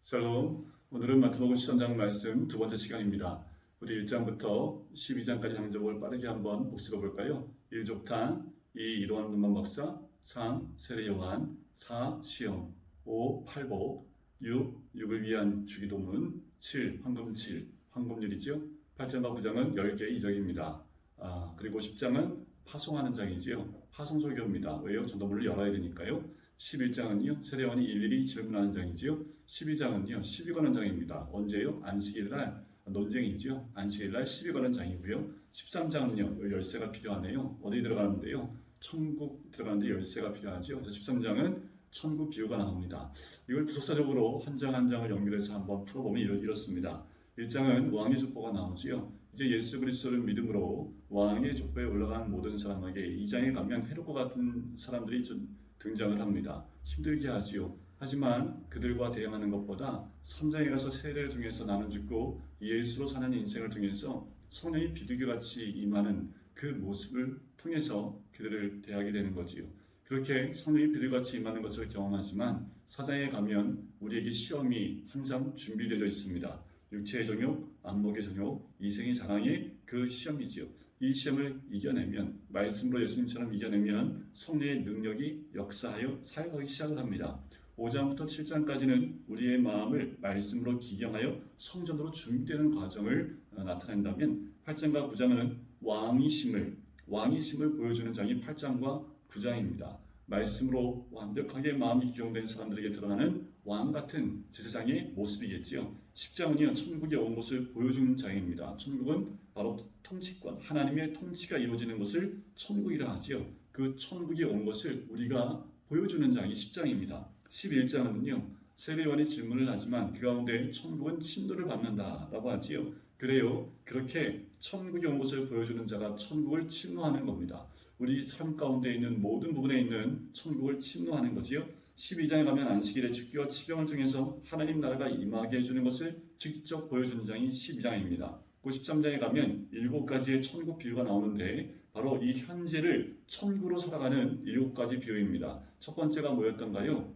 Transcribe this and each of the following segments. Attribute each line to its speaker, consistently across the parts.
Speaker 1: 샬롬. 오늘은 마태복음 13장 말씀 두 번째 시간입니다. 우리 1장부터 12장까지 장적을 빠르게 한번 복습해 볼까요? 1. 족탄, 2. 이로한 눈만 박사, 3. 세례 요한, 4. 시험, 5. 팔복, 6. 육을 위한 주기도문, 7. 황금칠, 황금률이지요. 8장과 9장은 10개의 이적입니다. 그리고 10장은 파송하는 장이지요. 파송설교입니다. 왜요? 전도문을 열어야 되니까요. 11장은요, 세례요한이 일일이 질문하는 장이지요. 12장은요, 시비 거는 장입니다. 언제요? 안식일날 논쟁이지요. 안식일날 시비 거는 장이고요. 13장은요, 열쇠가 필요하네요. 어디 들어가는데요? 천국 들어가는데 열쇠가 필요하죠. 13장은 천국 비유가 나옵니다. 이걸 부속사적으로 한 장 한 장을 연결해서 한번 풀어보면 이렇습니다. 1장은 왕의 족보가 나오지요. 이제 예수 그리스도를 믿음으로 왕의 족보에 올라간 모든 사람에게 2장에 가면 헤롯과 같은 사람들이 좀 등장을 합니다. 힘들게 하지요. 하지만 그들과 대응하는 것보다 3장에 가서 세례를 통해서 나는 죽고 예수로 사는 인생을 통해서 성령이 비둘기같이 임하는 그 모습을 통해서 그들을 대하게 되는 거지요. 그렇게 성령이 비둘기같이 임하는 것을 경험하지만 4장에 가면 우리에게 시험이 항상 준비되어 있습니다. 육체의 정욕, 안목의 정욕, 이생의 자랑의 그 시험이지요. 이 시험을 이겨내면, 말씀으로 예수님처럼 이겨내면 성령의 능력이 역사하여 사역하기 시작을 합니다. 5장부터 7장까지는 우리의 마음을 말씀으로 기경하여 성전으로 준비되는 과정을 나타낸다면 8장과 9장은 왕이심을 보여주는 장이 8장과 9장입니다. 말씀으로 완벽하게 마음이 기경된 사람들에게 드러나는 왕 같은 제사장의 모습이겠지요. 10장은요, 천국에 온 것을 보여주는 장입니다. 천국은 바로 통치권, 하나님의 통치가 이루어지는 것을 천국이라 하지요. 그 천국에 온 것을 우리가 보여주는 장이 10장입니다. 11장은요, 세례요한이 질문을 하지만 그 가운데 천국은 침노를 받는다라고 하지요. 그래요. 그렇게 천국에 온 것을 보여주는 자가 천국을 침노하는 겁니다. 우리 삶 가운데 있는 모든 부분에 있는 천국을 침노하는 거지요. 12장에 가면 안식일의 축기와 치경을 통해서 하나님 나라가 임하게 해주는 것을 직접 보여주는 장이 12장입니다. 그 13장에 가면 7가지의 천국 비유가 나오는데 바로 이 현재를 천국으로 살아가는 7가지 비유입니다. 첫 번째가 뭐였던가요?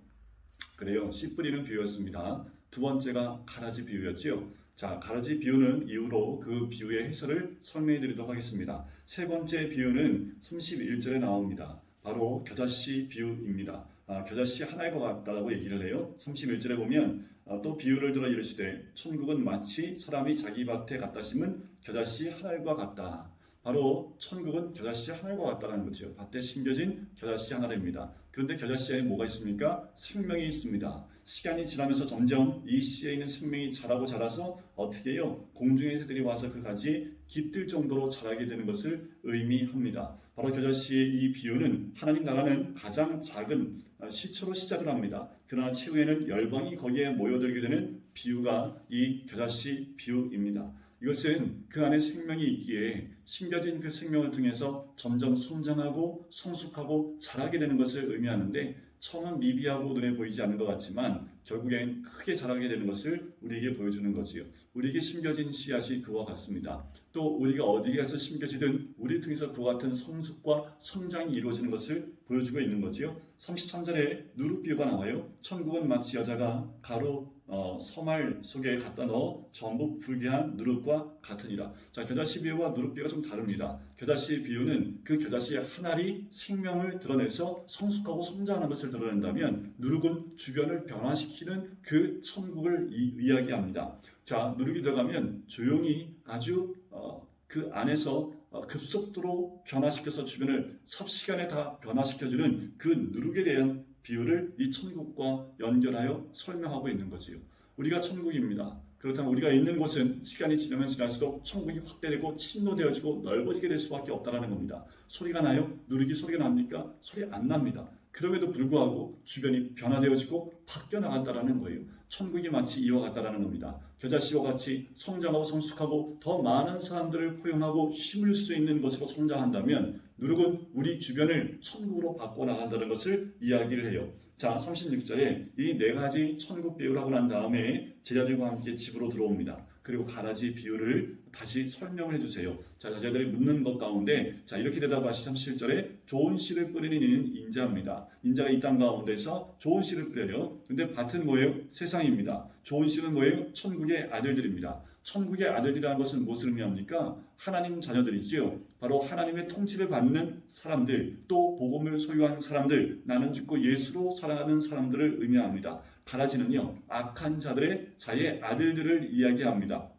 Speaker 1: 그래요. 씨 뿌리는 비유였습니다. 두 번째가 가라지 비유였지요. 자, 가라지 비유는 이후로 그 비유의 해설을 설명해 드리도록 하겠습니다. 세 번째 비유는 31절에 나옵니다. 바로 겨자씨 비유입니다. 겨자씨 하나일 것 같다라고 얘기를 해요. 31절에 보면 또 비유를 들어 이르시되 천국은 마치 사람이 자기 밭에 갖다 심은 겨자씨 하나일과 같다. 바로 천국은 겨자씨 하나일과 같다는 거죠. 밭에 심겨진 겨자씨 하나입니다. 그런데 겨자씨에 뭐가 있습니까? 생명이 있습니다. 시간이 지나면서 점점 이 씨에 있는 생명이 자라고 자라서 어떻게 해요? 공중의 새들이 와서 그 가지에 깃들 정도로 자라게 되는 것을 의미합니다. 바로 겨자씨의 이 비유는 하나님 나라는 가장 작은 시초로 시작을 합니다. 그러나 최후에는 열방이 거기에 모여들게 되는 비유가 이 겨자씨 비유입니다. 이것은 그 안에 생명이 있기에 심겨진 그 생명을 통해서 점점 성장하고 성숙하고 자라게 되는 것을 의미하는데 처음은 미비하고 눈에 보이지 않는 것 같지만 결국엔 크게 자라게 되는 것을 우리에게 보여주는 거지요. 우리에게 심겨진 씨앗이 그와 같습니다. 또 우리가 어디에 가서 심겨지든 우리 통해서 그와 같은 성숙과 성장이 이루어지는 것을 보여주고 있는 거지요. 33절에 누룩 비유가 나와요. 천국은 마치 여자가 가루 서말 속에 갖다 넣어 전부 불게 한 누룩과 같으니라. 자, 겨자씨 비유와 누룩 비유가 좀 다릅니다. 겨자씨 비유는 그 겨자씨의 한 알이 생명을 드러내서 성숙하고 성장하는 것을 드러낸다면 누룩은 주변을 변화시키는 그 천국을 이야기합니다. 자, 누룩이 들어가면 조용히 아주 그 안에서 급속도로 변화시켜서 주변을 삽시간에 다 변화시켜주는 그 누룩에 대한 비유를 이 천국과 연결하여 설명하고 있는 거지요. 우리가 천국입니다. 그렇다면 우리가 있는 곳은 시간이 지나면 지날수록 천국이 확대되고 침노되어지고 넓어지게 될 수밖에 없다는 겁니다. 소리가 나요? 누룩이 소리가 납니까? 소리 안 납니다. 그럼에도 불구하고 주변이 변화되어지고 바뀌어 나간다는 거예요. 천국이 마치 이와 같다는 겁니다. 겨자씨와 같이 성장하고 성숙하고 더 많은 사람들을 포용하고 심을 수 있는 것으로 성장한다면 누룩은 우리 주변을 천국으로 바꿔나간다는 것을 이야기를 해요. 자, 36절에 이 4가지 천국 비유를 하고 난 다음에 제자들과 함께 집으로 들어옵니다. 그리고 가라지 비유를 다시 설명을 해주세요. 자, 자녀들이 묻는 것 가운데 자 이렇게 대답하시 37절에 좋은 씨를 뿌리는 이는 인자입니다. 인자가 이 땅 가운데서 좋은 씨를 뿌려요. 근데 밭은 뭐예요? 세상입니다. 좋은 씨는 뭐예요? 천국의 아들들입니다. 천국의 아들이라는 것은 무엇을 의미합니까? 하나님 자녀들이지요. 바로 하나님의 통치를 받는 사람들, 또 복음을 소유한 사람들, 나는 죽고 예수로 살아가는 사람들을 의미합니다. 가라지는요, 악한 자들의 자의 아들들을 이야기합니다.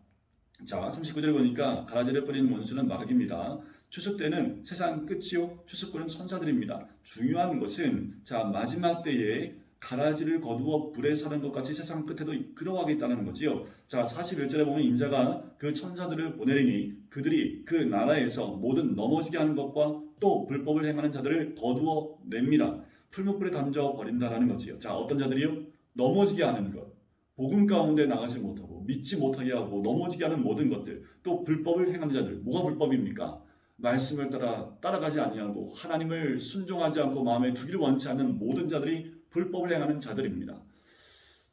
Speaker 1: 자, 39절에 보니까 가라지를 뿌리는 원수는 마귀입니다. 추수 때는 세상 끝이요, 추수꾼은 천사들입니다. 중요한 것은 자 마지막 때에 가라지를 거두어 불에 사는 것 같이 세상 끝에도 그러하겠다는 거지요. 자, 41절에 보면 인자가 그 천사들을 보내리니 그들이 그 나라에서 모든 넘어지게 하는 것과 또 불법을 행하는 자들을 거두어 냅니다. 풀무불에 던져 버린다라는 거지요. 자, 어떤 자들이요? 넘어지게 하는 것, 복음 가운데 나가지 못하고 믿지 못하게 하고 넘어지게 하는 모든 것들, 또 불법을 행하는 자들. 뭐가 불법입니까? 말씀을 따라가지 아니하고 하나님을 순종하지 않고 마음에 두기를 원치 않는 모든 자들이 불법을 행하는 자들입니다.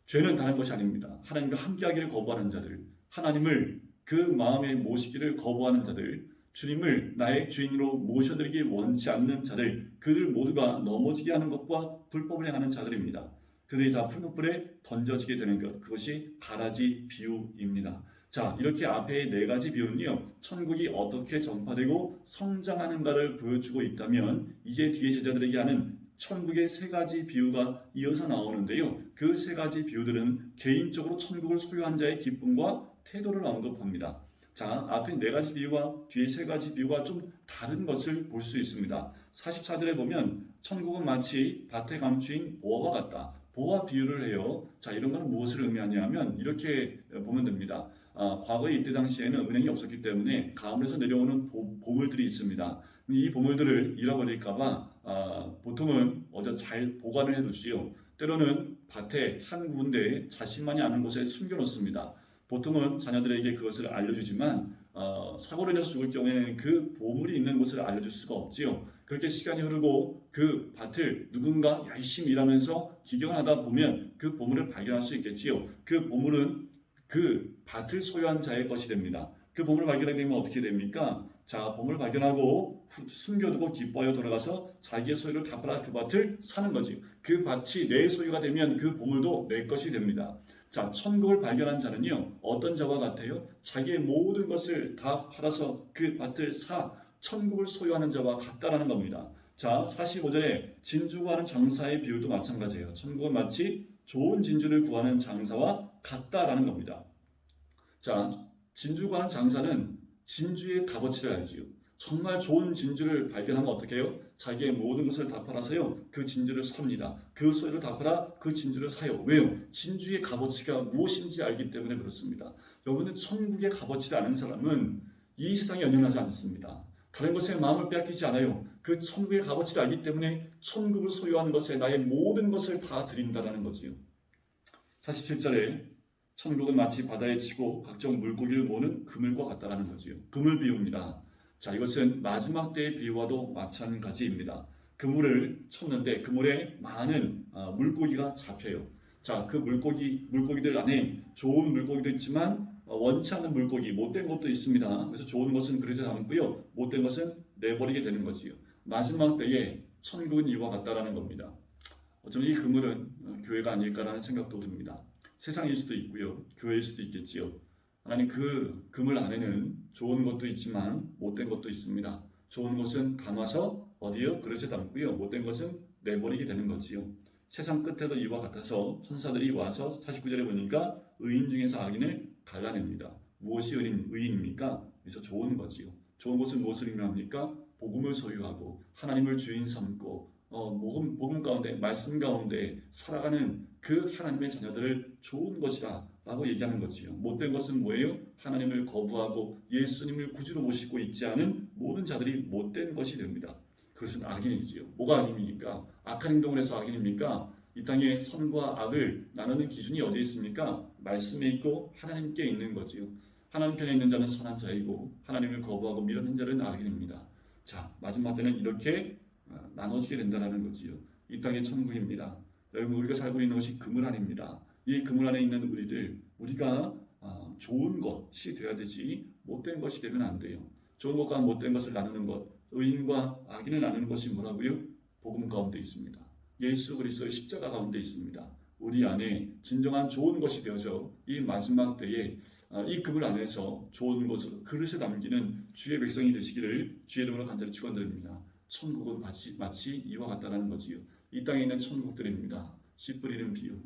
Speaker 1: 죄는 다른 것이 아닙니다. 하나님과 함께하기를 거부하는 자들, 하나님을 그 마음에 모시기를 거부하는 자들, 주님을 나의 주인으로 모셔드리기 원치 않는 자들, 그들 모두가 넘어지게 하는 것과 불법을 행하는 자들입니다. 그들이 다 풀무불에 던져지게 되는 것, 그것이 가라지 비유입니다. 자, 이렇게 앞에 네 가지 비유는요, 천국이 어떻게 전파되고 성장하는가를 보여주고 있다면 이제 뒤에 제자들에게 하는 천국의 세 가지 비유가 이어서 나오는데요. 그 세 가지 비유들은 개인적으로 천국을 소유한 자의 기쁨과 태도를 언급합니다. 자, 앞에 네 가지 비유와 뒤에 세 가지 비유가 좀 다른 것을 볼 수 있습니다. 44절에 보면 천국은 마치 밭에 감추인 보화와 같다. 보화 비유를 해요. 자, 이런 것은 무엇을 의미하냐면 이렇게 보면 됩니다. 과거에 이때 당시에는 은행이 없었기 때문에 가을에서 내려오는 보물들이 있습니다. 이 보물들을 잃어버릴까봐 보통은 어디 잘 보관을 해두지요. 때로는 밭에 한 군데 자신만이 아는 곳에 숨겨놓습니다. 보통은 자녀들에게 그것을 알려주지만 사고로 인해서 죽을 경우에는 그 보물이 있는 곳을 알려줄 수가 없지요. 그렇게 시간이 흐르고 그 밭을 누군가 열심히 일하면서 기경을 하다 보면 그 보물을 발견할 수 있겠지요. 그 보물은 그 밭을 소유한 자의 것이 됩니다. 그 보물을 발견하게 되면 어떻게 됩니까? 자, 보물을 발견하고 숨겨두고 기뻐하여 돌아가서 자기의 소유를 갚아라 그 밭을 사는 거지. 그 밭이 내 소유가 되면 그 보물도 내 것이 됩니다. 자, 천국을 발견한 자는요, 어떤 자와 같아요? 자기의 모든 것을 다 팔아서 그 밭을 사 천국을 소유하는 자와 같다라는 겁니다. 자, 45절에 진주 구하는 장사의 비유도 마찬가지예요. 천국은 마치 좋은 진주를 구하는 장사와 같다라는 겁니다. 자, 진주 구하는 장사는 진주의 값어치를 알지요. 정말 좋은 진주를 발견하면 어떻게 해요? 자기의 모든 것을 다 팔아서요, 그 진주를 삽니다. 그 소유를 다 팔아 그 진주를 사요. 왜요? 진주의 값어치가 무엇인지 알기 때문에 그렇습니다. 여러분은 천국의 값어치를 아는 사람은 이 세상에 연연하지 않습니다. 다른 것에 마음을 빼앗기지 않아요. 그 천국의 값어치를 알기 때문에 천국을 소유하는 것에 나의 모든 것을 다 드린다라는 거지요. 47절에 천국은 마치 바다에 치고 각종 물고기를 모으는 그물과 같다라는 거지요. 그물 비유입니다. 자, 이것은 마지막 때의 비유와도 마찬가지입니다. 그물을 쳤는데 그물에 많은 물고기가 잡혀요. 자, 그 물고기들 안에 좋은 물고기도 있지만 원치 않는 물고기, 못된 것도 있습니다. 그래서 좋은 것은 그릇에 담고요, 못된 것은 내버리게 되는 거지요. 마지막 때에 천국은 이와 같다라는 겁니다. 어쩌면 이 그물은 교회가 아닐까라는 생각도 듭니다. 세상일 수도 있고요, 교회일 수도 있겠지요. 하나님 그 그물 안에는 좋은 것도 있지만 못된 것도 있습니다. 좋은 것은 담아서 어디요? 그릇에 담고요, 못된 것은 내버리게 되는 거지요. 세상 끝에도 이와 같아서 천사들이 와서 49절에 보니까 의인 중에서 악인을 갈라냅니다. 무엇이 의인입니까? 그래서 좋은 거지요. 좋은 것은 무엇을 의미합니까? 복음을 소유하고 하나님을 주인 삼고 복음 가운데, 말씀 가운데 살아가는 그 하나님의 자녀들을 좋은 것이다 라고 얘기하는 거지요. 못된 것은 뭐예요? 하나님을 거부하고 예수님을 구주로 모시고 있지 않은 모든 자들이 못된 것이 됩니다. 그것은 악인이지요. 뭐가 악인입니까? 악한 행동을 해서 악인입니까? 이 땅에 선과 악을 나누는 기준이 어디에 있습니까? 말씀에 있고 하나님께 있는 거지요. 하나님 편에 있는 자는 선한 자이고 하나님을 거부하고 미련한 자는 악인입니다. 자, 마지막 때는 이렇게 나눠지게 된다는 거지요. 이 땅의 천국입니다. 여러분, 우리가 살고 있는 것이 그물 안입니다. 이 그물 안에 있는 우리가 좋은 것이 돼야 되지 못된 것이 되면 안 돼요. 좋은 것과 못된 것을 나누는 것, 의인과 악인을 나누는 것이 뭐라고요? 복음 가운데 있습니다. 예수 그리스도의 십자가 가운데 있습니다. 우리 안에 진정한 좋은 것이 되어져 이 마지막 때에 이 그물 안에서 좋은 것으로 그릇에 담기는 주의 백성이 되시기를 주의 이름으로 간절히 축원드립니다. 천국은 마치 이와 같다는 거지요. 이 땅에 있는 천국들입니다. 씨 뿌리는 비유.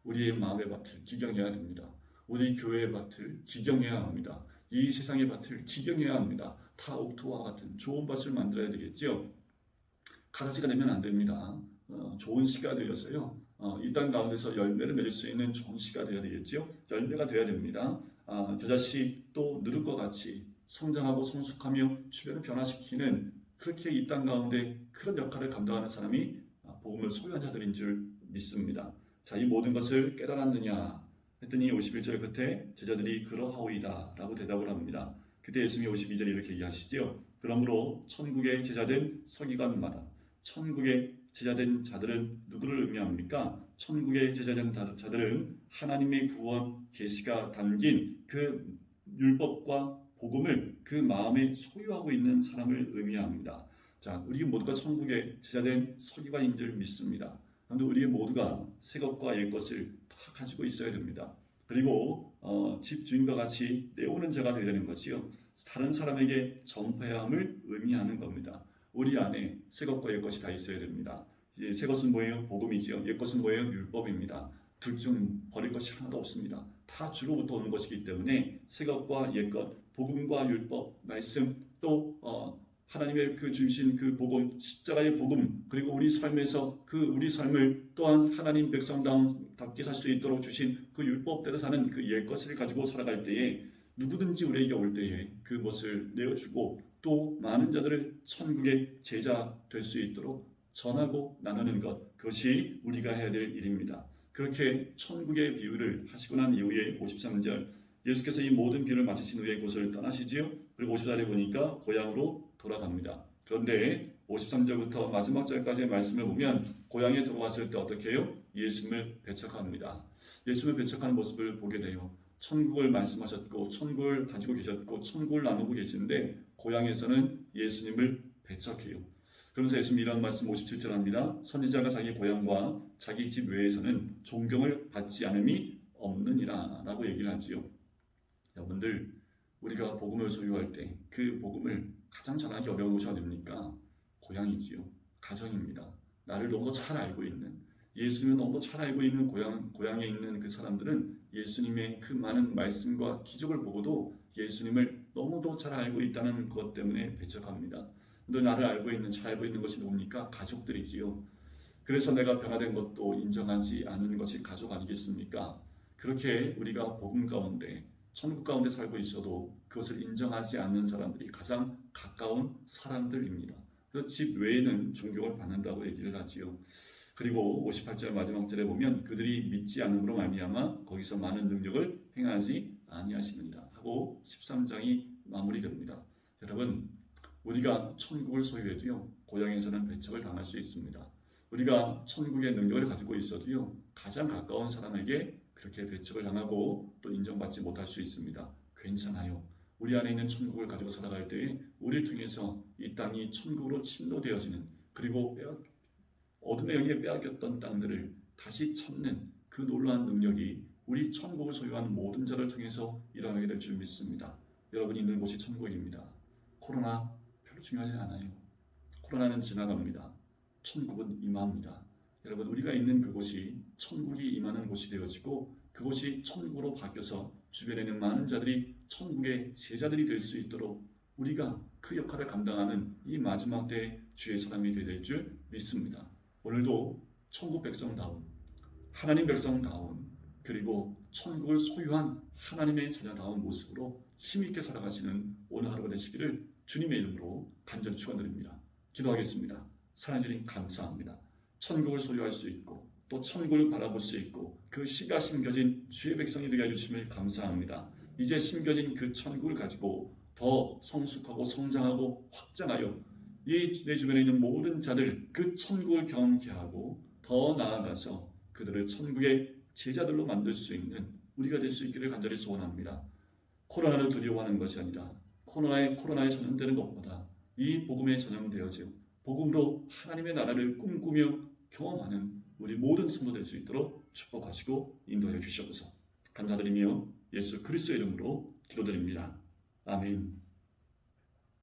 Speaker 1: 우리의 마음의 밭을 기경해야 됩니다. 우리 교회의 밭을 기경해야 합니다. 이 세상의 밭을 기경해야 합니다. 다 옥토와 같은 좋은 밭을 만들어야 되겠죠. 가라지가 되면 안 됩니다. 좋은 씨가 되어서요. 이 땅 가운데서 열매를 맺을 수 있는 좋은 씨가 되어야 되겠죠. 열매가 되어야 됩니다. 겨자씨 또 누룩과 같이 성장하고 성숙하며 주변을 변화시키는 그렇게 이 땅 가운데 그런 역할을 감당하는 사람이 복음을 소유한 자들인 줄 믿습니다. 자, 이 모든 것을 깨달았느냐 했더니 51절 끝에 제자들이 그러하오이다 라고 대답을 합니다. 그때 예수님이 52절에 이렇게 얘기하시죠. 그러므로 천국의 제자된 서기관마다 천국의 제자된 자들은 누구를 의미합니까? 천국의 제자된 자들은 하나님의 구원 계시가 담긴 그 율법과 복음을 그 마음에 소유하고 있는 사람을 의미합니다. 자, 우리 모두가 천국의 제자된 서기관인 줄 믿습니다. 그런데 우리 모두가 새 것과 옛 것을 다 가지고 있어야 됩니다. 그리고 집 주인과 같이 내오는 자가 되어야 되는 것이요. 다른 사람에게 전파해야 함을 의미하는 겁니다. 우리 안에 새 것과 옛 것이 다 있어야 됩니다. 새 것은 뭐예요? 복음이지요. 옛 것은 뭐예요? 율법입니다. 둘 중 버릴 것이 하나도 없습니다. 다 주로부터 오는 것이기 때문에 새 것과 옛 것, 복음과 율법, 말씀, 또 하나님의 그 주신 그 복음, 십자가의 복음, 그리고 우리 삶에서 그 우리 삶을 또한 하나님 백성답게 살 수 있도록 주신 그 율법대로 사는 그 옛 것을 가지고 살아갈 때에 누구든지 우리에게 올 때에 그것을 내어주고 또 많은 자들을 천국의 제자 될 수 있도록 전하고 나누는 것, 그것이 우리가 해야 될 일입니다. 그렇게 천국의 비유를 하시고 난 이후에 53절 예수께서 이 모든 비유를 마치신 후에 그곳을 떠나시지요. 그리고 54절에 보니까 고향으로 돌아갑니다. 그런데 53절부터 마지막 절까지의 말씀을 보면 고향에 돌아갔을 때 어떻게 해요? 예수님을 배척합니다. 예수님을 배척하는 모습을 보게 돼요. 천국을 말씀하셨고 천국을 가지고 계셨고 천국을 나누고 계신데 고향에서는 예수님을 배척해요. 그러면서 예수님이 이런 말씀 57절 합니다. 선지자가 자기 고향과 자기 집 외에서는 존경을 받지 않음이 없느니라 라고 얘기를 하지요. 여러분들, 우리가 복음을 소유할 때 그 복음을 가장 전하기 어려운 곳이 어딥니까? 고향이지요. 가정입니다. 나를 너무 잘 알고 있는, 예수님을 너무 잘 알고 있는 고향에 있는 그 사람들은 예수님의 그 많은 말씀과 기적을 보고도 예수님을 너무도 잘 알고 있다는 것 때문에 배척합니다. 너 나를 알고 있는, 잘 알고 있는 것이 누굽니까? 가족들이지요. 그래서 내가 변화된 것도 인정하지 않는 것이 가족 아니겠습니까? 그렇게 우리가 복음 가운데, 천국 가운데 살고 있어도 그것을 인정하지 않는 사람들이 가장 가까운 사람들입니다. 그래서 집 외에는 존경을 받는다고 얘기를 하지요. 그리고 58절 마지막 절에 보면 그들이 믿지 않음으로 말미암아 거기서 많은 능력을 행하지 아니하시느니라 하고 13장이 마무리됩니다. 여러분, 우리가 천국을 소유해도요, 고향에서는 배척을 당할 수 있습니다. 우리가 천국의 능력을 가지고 있어도요, 가장 가까운 사람에게 그렇게 배척을 당하고 또 인정받지 못할 수 있습니다. 괜찮아요. 우리 안에 있는 천국을 가지고 살아갈 때에 우리를 통해서 이 땅이 천국으로 침노되어지는, 그리고 어둠의 영에 빼앗겼던 땅들을 다시 찾는 그 놀라운 능력이 우리 천국을 소유한 모든 자를 통해서 일어나게 될 줄 믿습니다. 여러분이 있는 곳이 천국입니다. 코로나 별로 중요하지 않아요. 코로나는 지나갑니다. 천국은 임합니다. 여러분, 우리가 있는 그곳이 천국이 임하는 곳이 되어지고 그곳이 천국으로 바뀌어서 주변에 있는 많은 자들이 천국의 제자들이 될 수 있도록 우리가 그 역할을 감당하는 이 마지막 때 주의 사람이 되어야 될 줄 믿습니다. 오늘도 천국 백성다운, 하나님 백성다운, 그리고 천국을 소유한 하나님의 자녀다운 모습으로 힘있게 살아가시는 오늘 하루가 되시기를 주님의 이름으로 간절히 축원드립니다. 기도하겠습니다. 사랑해 주님 감사합니다. 천국을 소유할 수 있고 또 천국을 바라볼 수 있고 그 씨가 심겨진 주의 백성이 되게 해주심을 감사합니다. 이제 심겨진 그 천국을 가지고 더 성숙하고 성장하고 확장하여 이 내 주변에 있는 모든 자들 그 천국을 경험케 하고 더 나아가서 그들을 천국의 제자들로 만들 수 있는 우리가 될 수 있기를 간절히 소원합니다. 코로나를 두려워하는 것이 아니라 코로나에 전염되는 것보다 이 복음에 전염되어져 복음으로 하나님의 나라를 꿈꾸며 경험하는 우리 모든 성도 될 수 있도록 축복하시고 인도해 주시옵소서. 감사드리며 예수 그리스도의 이름으로 기도드립니다. 아멘.